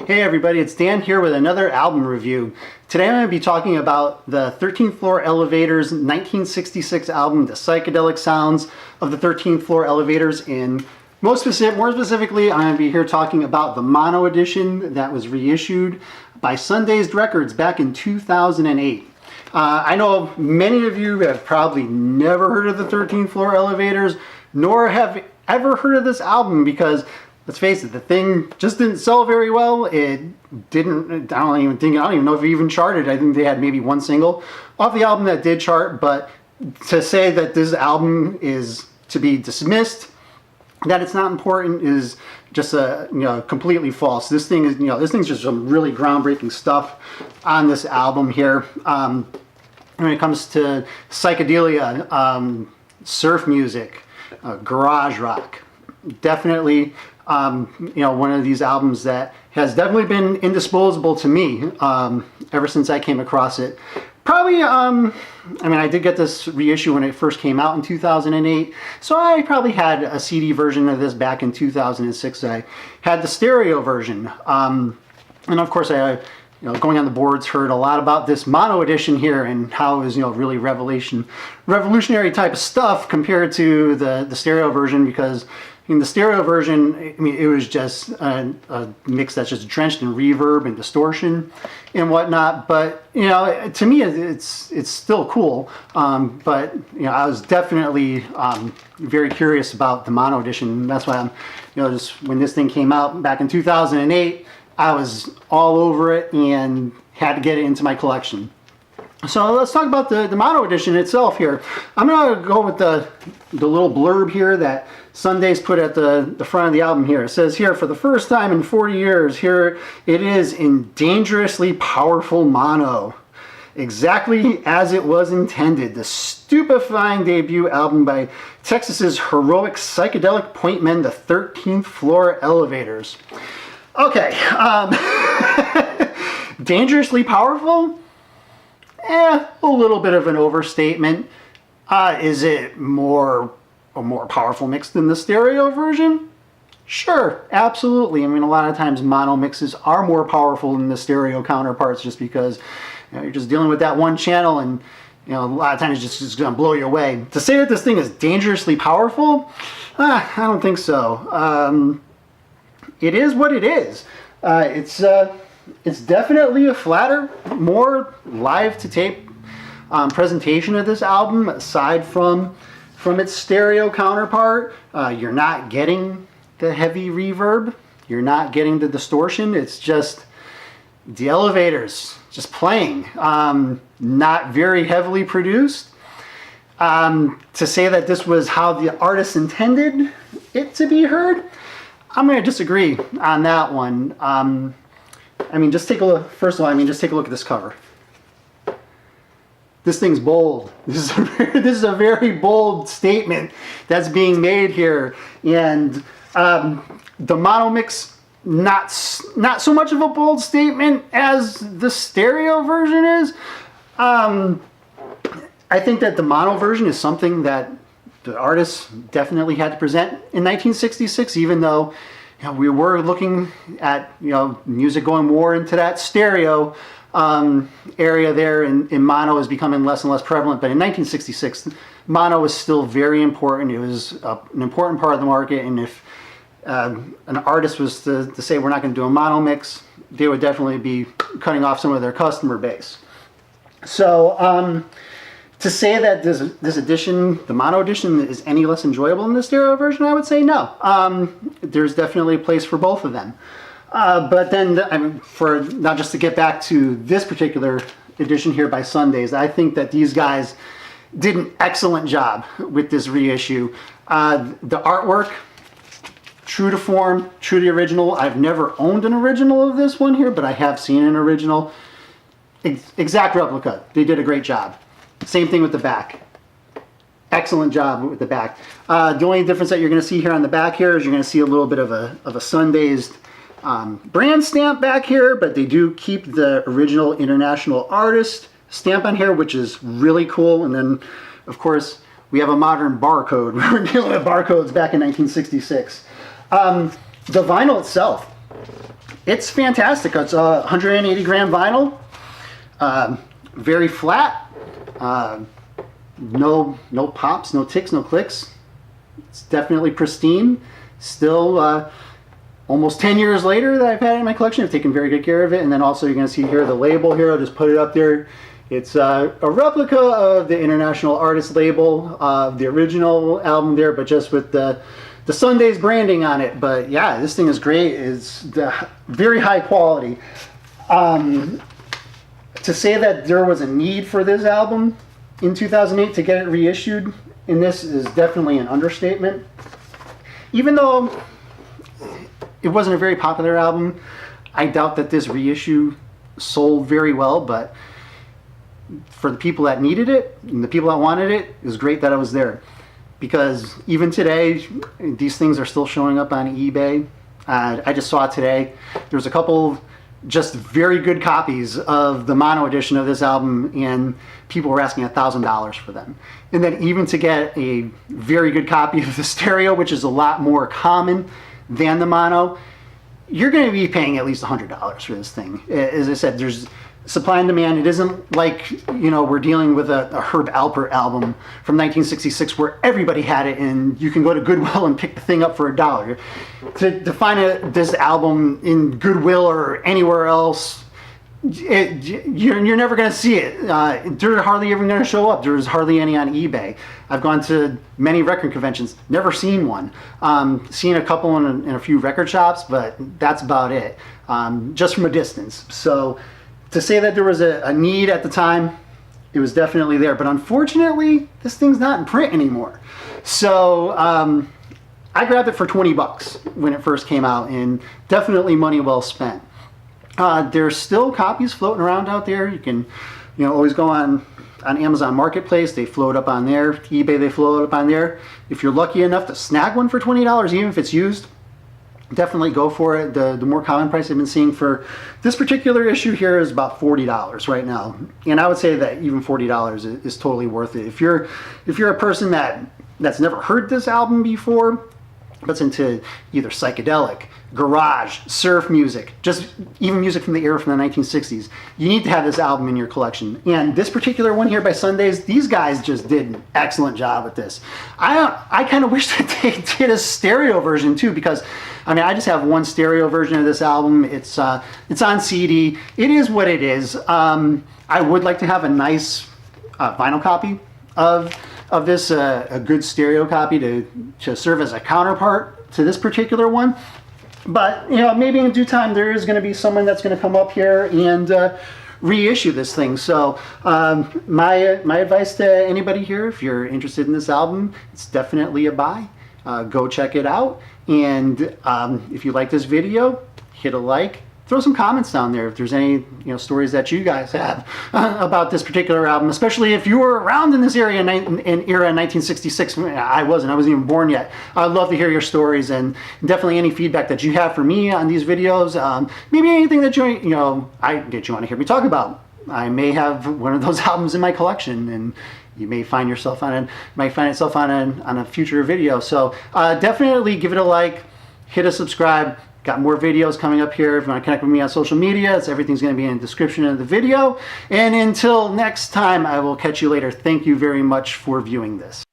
Hey everybody, it's Dan here with another album review. Today I'm going to be talking about the 13th Floor Elevators 1966 album, The Psychedelic Sounds of the 13th Floor Elevators. And more specifically, I'm going to be here talking about the mono edition that was reissued by Sundazed Records back in 2008. I know many of you have probably never heard of the 13th Floor Elevators, nor have ever heard of this album because, let's face it, the thing just didn't sell very well. It didn't, I don't even know if it even charted. I think they had maybe one single off the album that did chart, but to say that this album is to be dismissed, that it's not important, is just completely false. This thing is, this thing's just some really groundbreaking stuff on this album here. When it comes to psychedelia, surf music, garage rock, definitely one of these albums that has definitely been indisposable to me ever since I came across it. Probably, I did get this reissue when it first came out in 2008, so I probably had a CD version of this back in 2006. I had the stereo version, and of course I, going on the boards, heard a lot about this mono edition here and how it was, really revolutionary type of stuff compared to the stereo version, because in the stereo version, it was just a mix that's just drenched in reverb and distortion and whatnot. But to me, it's still cool. But I was definitely very curious about the mono edition. That's why I'm, just when this thing came out back in 2008, I was all over it and had to get it into my collection. So let's talk about the mono edition itself here. I'm going to go with the little blurb here that Sundazed put at the front of the album here. It says here, for the first time in 40 years, here it is in dangerously powerful mono. Exactly as it was intended. The stupefying debut album by Texas's heroic psychedelic point men, the 13th Floor Elevators. Okay, dangerously powerful? A little bit of an overstatement. Is it a more powerful mix than the stereo version? Sure, absolutely. A lot of times mono mixes are more powerful than the stereo counterparts, just because you're just dealing with that one channel, and a lot of times it's just going to blow you away. To say that this thing is dangerously powerful, I don't think so. It is what it is. It's definitely a flatter, more live to tape presentation of this album. Aside from its stereo counterpart, you're not getting the heavy reverb, you're not getting the distortion. It's just the Elevators just playing. Not very heavily produced. To say that this was how the artist intended it to be heard, I'm going to disagree on that one. Just take a look. First of all, just take a look at this cover. This thing's bold. This is a very bold statement that's being made here, and the mono mix, not so much of a bold statement as the stereo version is. I think that the mono version is something that the artists definitely had to present in 1966, even though we were looking at music going more into that stereo area there, and mono is becoming less and less prevalent. But in 1966, mono was still very important. It was an important part of the market, and if an artist was to say we're not going to do a mono mix, they would definitely be cutting off some of their customer base. So to say that this edition, the mono edition, is any less enjoyable than the stereo version, I would say no. There's definitely a place for both of them. But then, for not just to get back to this particular edition here by Sundazed, I think that these guys did an excellent job with this reissue. The artwork, true to form, true to the original. I've never owned an original of this one here, but I have seen an original. Exact replica. They did a great job. Same thing with the back. Excellent job with the back. The only difference that you're going to see here on the back here is you're going to see a little bit of a Sundazed brand stamp back here, but they do keep the original international artist stamp on here, which is really cool. And then, of course, we have a modern barcode. We were dealing with barcodes back in 1966. The vinyl itself it's fantastic. It's a 180 gram vinyl, very flat, no pops, no ticks, no clicks. It's definitely pristine. Still, almost 10 years later that I've had it in my collection, I've taken very good care of it. And then also you're going to see here the label here. I'll just put it up there. It's a replica of the International Artist label of the original album there, but just with the Sundays branding on it. But yeah, this thing is great. It's very high quality. To say that there was a need for this album in 2008 to get it reissued in this is definitely an understatement. Even though it wasn't a very popular album, I doubt that this reissue sold very well, but for the people that needed it and the people that wanted it, it was great that it was there. Because even today, these things are still showing up on eBay. I just saw it today. There's a couple just very good copies of the mono edition of this album, and people were asking $1,000 for them. And then even to get a very good copy of the stereo, which is a lot more common than the mono, you're going to be paying at least $100 for this thing. As I said, there's supply and demand. It isn't like, you know, we're dealing with a Herb Alpert album from 1966 where everybody had it and you can go to Goodwill and pick the thing up for $1. To find this album in Goodwill or anywhere else, you're never going to see it. They're hardly ever going to show up. There's hardly any on eBay. I've gone to many record conventions, never seen one. Seen a couple in a few record shops, but that's about it, just from a distance. So to say that there was a need at the time, it was definitely there. But unfortunately, this thing's not in print anymore. So I grabbed it for 20 bucks when it first came out, and definitely money well spent. There's still copies floating around out there. You can, you know, always go on Amazon Marketplace. They float up on there. eBay, they float up on there. If you're lucky enough to snag one for $20, even if it's used, definitely go for it. The more common price I've been seeing for this particular issue here is about $40 right now. And I would say that even $40 is totally worth it. If you're a person that's never heard this album before, but's into either psychedelic, garage, surf music, just even music from the era from the 1960s, you need to have this album in your collection. And this particular one here by Sundays, these guys just did an excellent job with this. I kind of wish that they did a stereo version too, because I mean, I just have one stereo version of this album. It's on CD. It is what it is. I would like to have a nice vinyl copy of this, a good stereo copy to serve as a counterpart to this particular one. But, you know, maybe in due time there is going to be someone that's going to come up here and reissue this thing. So my advice to anybody here, if you're interested in this album, it's definitely a buy. Go check it out. And if you like this video, hit a like. Throw some comments down there if there's any stories that you guys have about this particular album, especially if you were around in this area in era 1966. I wasn't even born yet. I'd love to hear your stories, and definitely any feedback that you have for me on these videos. Maybe anything that you want to hear me talk about. I may have one of those albums in my collection, and you may find itself on a future video. So definitely give it a like, hit a subscribe. Got more videos coming up here. If you want to connect with me on social media, everything's going to be in the description of the video. And until next time, I will catch you later. Thank you very much for viewing this.